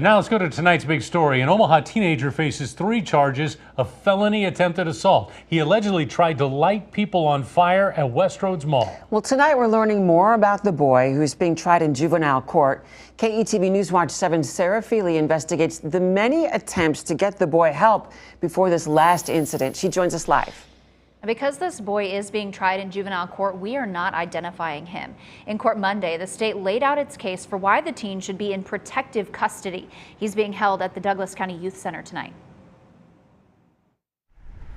Now let's go to tonight's big story. An Omaha teenager faces 3 charges of felony attempted assault. He allegedly tried to light people on fire at Westroads Mall. Well, tonight we're learning more about the boy who's being tried in juvenile court. KETV Newswatch 7's Sarah Feely investigates the many attempts to get the boy help before this last incident. She joins us live. Because this boy is being tried in juvenile court, we are not identifying him. In court Monday, the state laid out its case for why the teen should be in protective custody. He's being held at the Douglas County Youth Center tonight.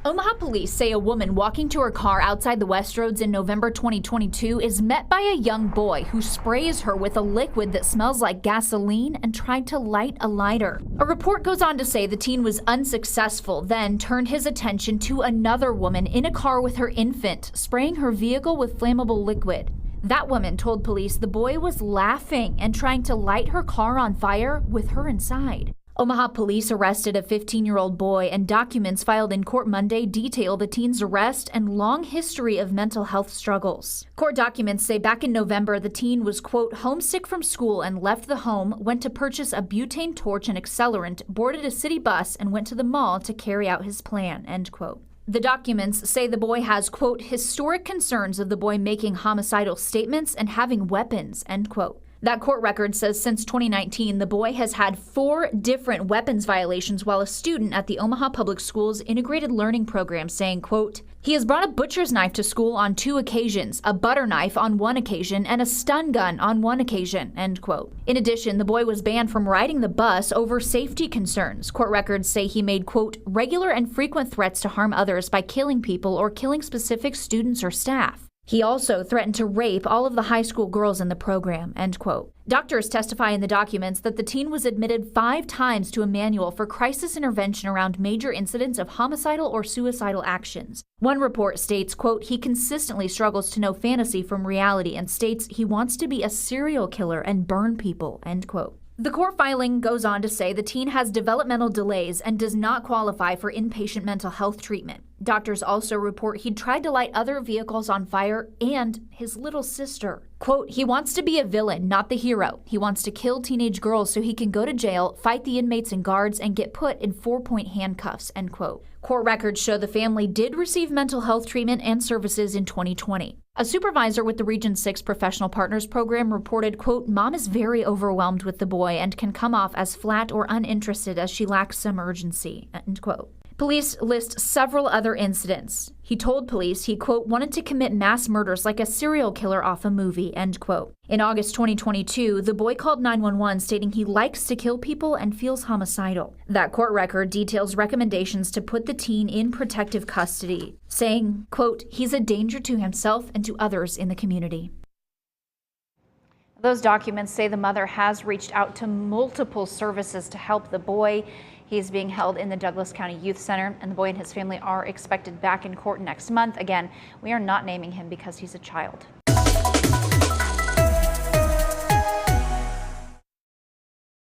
Omaha police say a woman walking to her car outside the Westroads in November 2022 is met by a young boy who sprays her with a liquid that smells like gasoline and tried to light a lighter. A report goes on to say the teen was unsuccessful, then turned his attention to another woman in a car with her infant, spraying her vehicle with flammable liquid. That woman told police the boy was laughing and trying to light her car on fire with her inside. Omaha police arrested a 15-year-old boy, and documents filed in court Monday detail the teen's arrest and long history of mental health struggles. Court documents say back in November, the teen was, quote, homesick from school and left the home, went to purchase a butane torch and accelerant, boarded a city bus, and went to the mall to carry out his plan, end quote. The documents say the boy has, quote, historic concerns of the boy making homicidal statements and having weapons, end quote. That court record says since 2019, the boy has had 4 different weapons violations while a student at the Omaha Public Schools Integrated Learning Program, saying, quote, he has brought a butcher's knife to school on 2 occasions, a butter knife on 1 occasion, and a stun gun on 1 occasion, end quote. In addition, the boy was banned from riding the bus over safety concerns. Court records say he made, quote, regular and frequent threats to harm others by killing people or killing specific students or staff. He also threatened to rape all of the high school girls in the program, end quote. Doctors testify in the documents that the teen was admitted 5 times to a manual for crisis intervention around major incidents of homicidal or suicidal actions. One report states, quote, he consistently struggles to know fantasy from reality and states he wants to be a serial killer and burn people, end quote. The court filing goes on to say the teen has developmental delays and does not qualify for inpatient mental health treatment. Doctors also report he tried to light other vehicles on fire and his little sister. Quote, he wants to be a villain, not the hero. He wants to kill teenage girls so he can go to jail, fight the inmates and guards, and get put in 4-point handcuffs, end quote. Court records show the family did receive mental health treatment and services in 2020. A supervisor with the Region 6 Professional Partners Program reported, quote, mom is very overwhelmed with the boy and can come off as flat or uninterested as she lacks some urgency, end quote. Police list several other incidents. He told police he, quote, wanted to commit mass murders like a serial killer off a movie, end quote. In August 2022, the boy called 911 stating he likes to kill people and feels homicidal. That court record details recommendations to put the teen in protective custody, saying, quote, he's a danger to himself and to others in the community. Those documents say the mother has reached out to multiple services to help the boy. He's being held in the Douglas County Youth Center, and the boy and his family are expected back in court next month. Again, we are not naming him because he's a child.